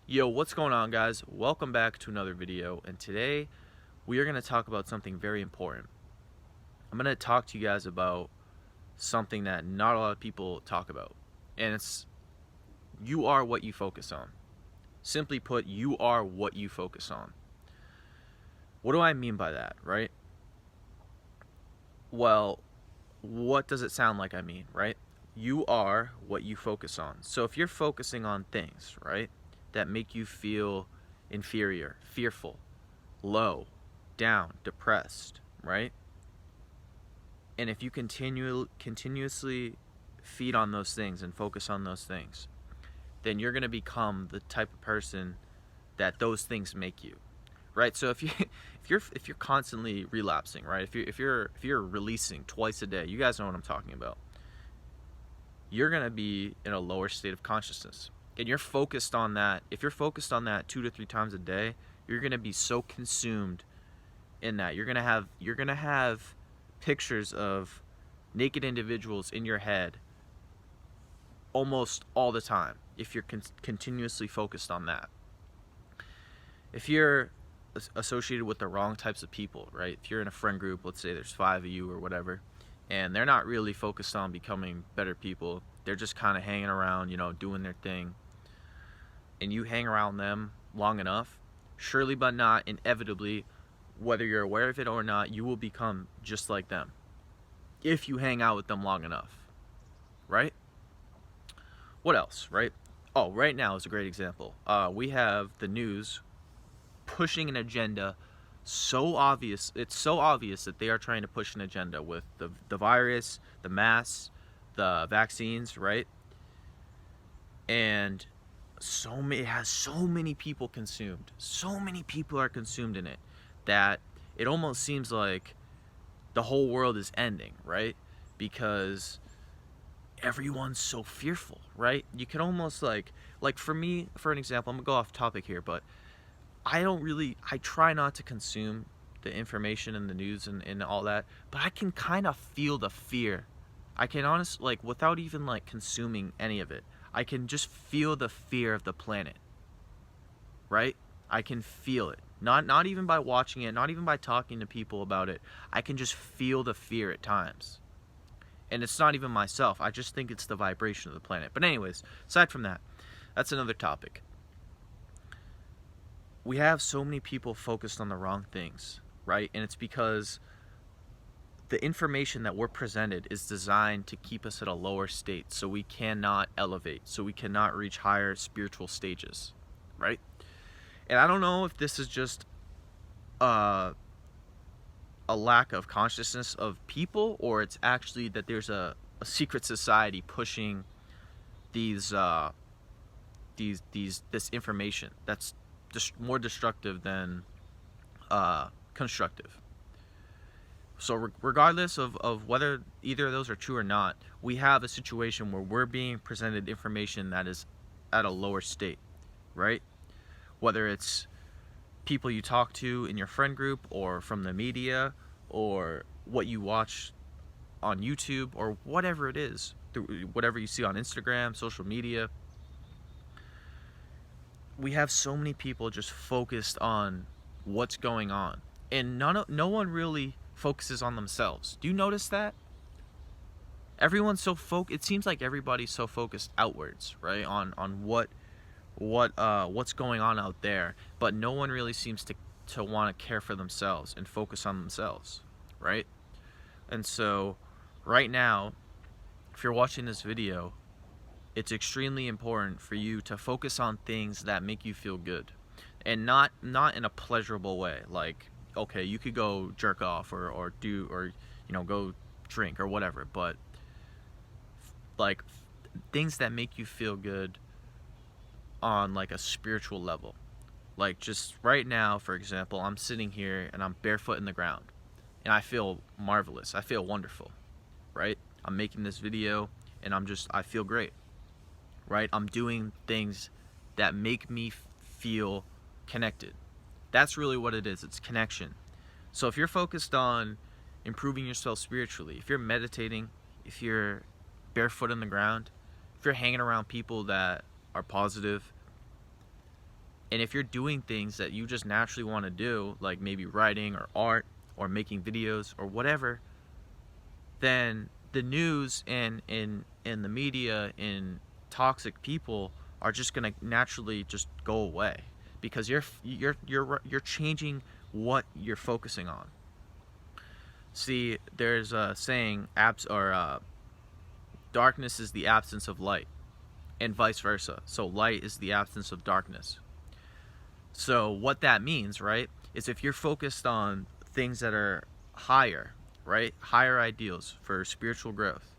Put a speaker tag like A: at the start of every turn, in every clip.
A: Yo, what's going on, guys? Welcome back to another video, and today we are going to talk about something very important. I'm going to talk to you guys about something that not a lot of people talk about, and it's you are what you focus on. Simply put, you are what you focus on. What do I mean by that, right? Well, what does it sound like I mean, right? You are what you focus on. So if you're focusing on things, right, that make you feel inferior, fearful, low, down, depressed, right? And if you continuously feed on those things and focus on those things, then you're going to become the type of person that those things make you, right? So if you if you're constantly relapsing, right? If you're releasing twice a day, you guys know what I'm talking about. You're going to be in a lower state of consciousness. And you're focused on that. If you're focused on that 2 to 3 times a day, you're going to be so consumed in that. You're going to have pictures of naked individuals in your head almost all the time if you're continuously focused on that. If you're associated with the wrong types of people, right? If you're in a friend group, let's say there's 5 of you or whatever, and they're not really focused on becoming better people, they're just kind of hanging around, doing their thing, and you hang around them long enough, surely but not inevitably, whether you're aware of it or not, you will become just like them if you hang out with them long enough, right? What else, right? Oh, right now is a great example. We have the news pushing an agenda so obvious. It's so obvious that they are trying to push an agenda with the virus, the masks, the vaccines, right? And it has so many people consumed. So many people are consumed in it that it almost seems like the whole world is ending, right? Because everyone's so fearful, right? You can almost like for me, for an example, I'm gonna go off topic here, but I try not to consume the information and the news and all that, but I can kind of feel the fear. I can honestly, like, without even like consuming any of it, I can just feel the fear of the planet, right? I can feel it. Not even by watching it, not even by talking to people about it. I can just feel the fear at times. And it's not even myself. I just think it's the vibration of the planet. But anyways, aside from that, that's another topic. We have so many people focused on the wrong things, right? And it's because the information that we're presented is designed to keep us at a lower state, so we cannot elevate, so we cannot reach higher spiritual stages, right? And I don't know if this is just a lack of consciousness of people, or it's actually that there's a secret society pushing this information that's just more destructive than constructive. So regardless of whether either of those are true or not, we have a situation where we're being presented information that is at a lower state, right? Whether it's people you talk to in your friend group, or from the media, or what you watch on YouTube, or whatever it is, whatever you see on Instagram, social media. We have so many people just focused on what's going on, and no one really focuses on themselves. Do you notice that? Everyone's so it seems like everybody's so focused outwards, right? On what's going on out there, but no one really seems to want to care for themselves and focus on themselves, right? And so right now, if you're watching this video, it's extremely important for you to focus on things that make you feel good, and not in a pleasurable way. Like, okay, you could go jerk off or go drink or whatever, but like things that make you feel good on like a spiritual level. Like, just right now, for example, I'm sitting here and I'm barefoot in the ground, and I feel marvelous. I feel wonderful, right? I'm making this video and I feel great, right? I'm doing things that make me feel connected. That's really what it is. It's connection. So if you're focused on improving yourself spiritually, if you're meditating, if you're barefoot in the ground, if you're hanging around people that are positive, And if you're doing things that you just naturally want to do, like maybe writing or art or making videos or whatever, then the news and the media and toxic people are just going to naturally just go away, because you're changing what you're focusing on. See, there's a saying, darkness is the absence of light, and vice versa. So light is the absence of darkness. So what that means, right, is if you're focused on things that are higher, right, higher ideals for spiritual growth,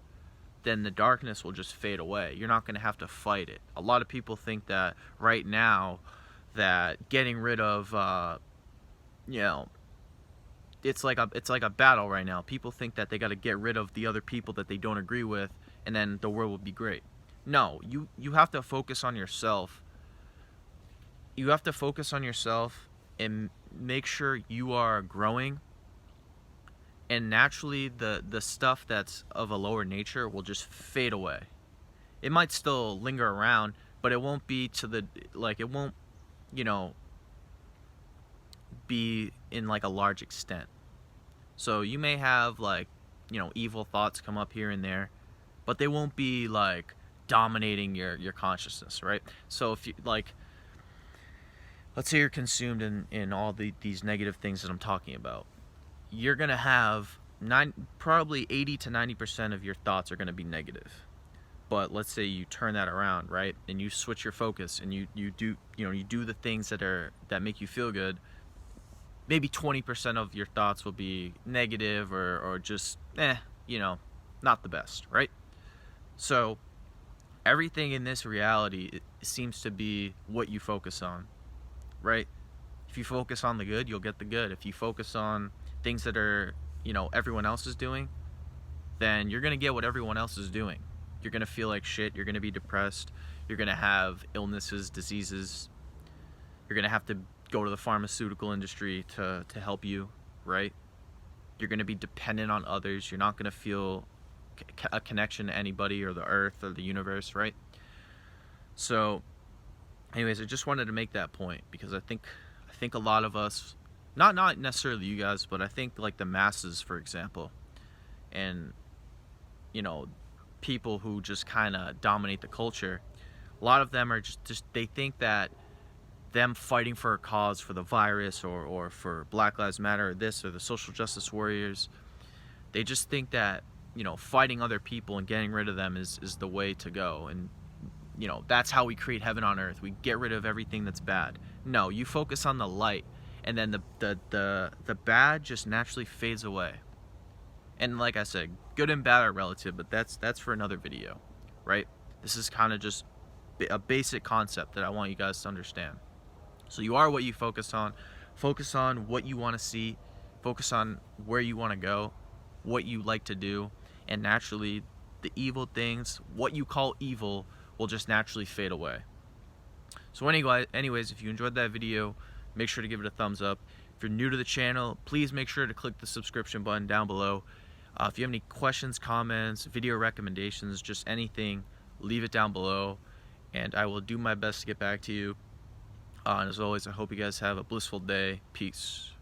A: then the darkness will just fade away. You're not going to have to fight it. A lot of people think that right now that getting rid of, you know, it's like a battle right now. People think that they got to get rid of the other people that they don't agree with, and then the world will be great. No, you have to focus on yourself. You have to focus on yourself and make sure you are growing, and naturally the stuff that's of a lower nature will just fade away. It might still linger around, but it won't be to the, like, it won't, you know, be in like a large extent. So you may have, like, you know, evil thoughts come up here and there, but they won't be like dominating your consciousness, right? So if you, like, let's say you're consumed in all these negative things that I'm talking about, you're gonna have probably 80 to 90% of your thoughts are gonna be negative. But let's say you turn that around, right, and you switch your focus and you do, you know, you do the things that make you feel good. Maybe 20% of your thoughts will be negative or just you know, not the best, right? So everything in this reality, it seems to be what you focus on, right? If you focus on the good, you'll get the good. If you focus on things that are, you know, everyone else is doing, then you're gonna get what everyone else is doing. You're gonna feel like shit. You're gonna be depressed. You're gonna have illnesses, diseases. You're gonna have to go to the pharmaceutical industry to help you, right? You're gonna be dependent on others. You're not gonna feel a connection to anybody or the earth or the universe, right? So anyways, I just wanted to make that point, because I think a lot of us, not necessarily you guys, but I think like the masses, for example, and, you know, people who just kind of dominate the culture, a lot of them are just they think that them fighting for a cause, for the virus or for Black Lives Matter or this or the social justice warriors, they just think that, you know, fighting other people and getting rid of them is the way to go. And, you know, that's how we create heaven on earth. We get rid of everything that's bad. No, you focus on the light, and then the bad just naturally fades away. And like I said, good and bad are relative, but that's for another video, right? This is kind of just a basic concept that I want you guys to understand. So you are what you focus on. Focus on what you want to see. Focus on where you want to go, what you like to do, and naturally the evil things, what you call evil, will just naturally fade away. So anyways, if you enjoyed that video, make sure to give it a thumbs up. If you're new to the channel, please make sure to click the subscription button down below. If you have any questions, comments, video recommendations, just anything, leave it down below, and I will do my best to get back to you. And as always, I hope you guys have a blissful day. Peace.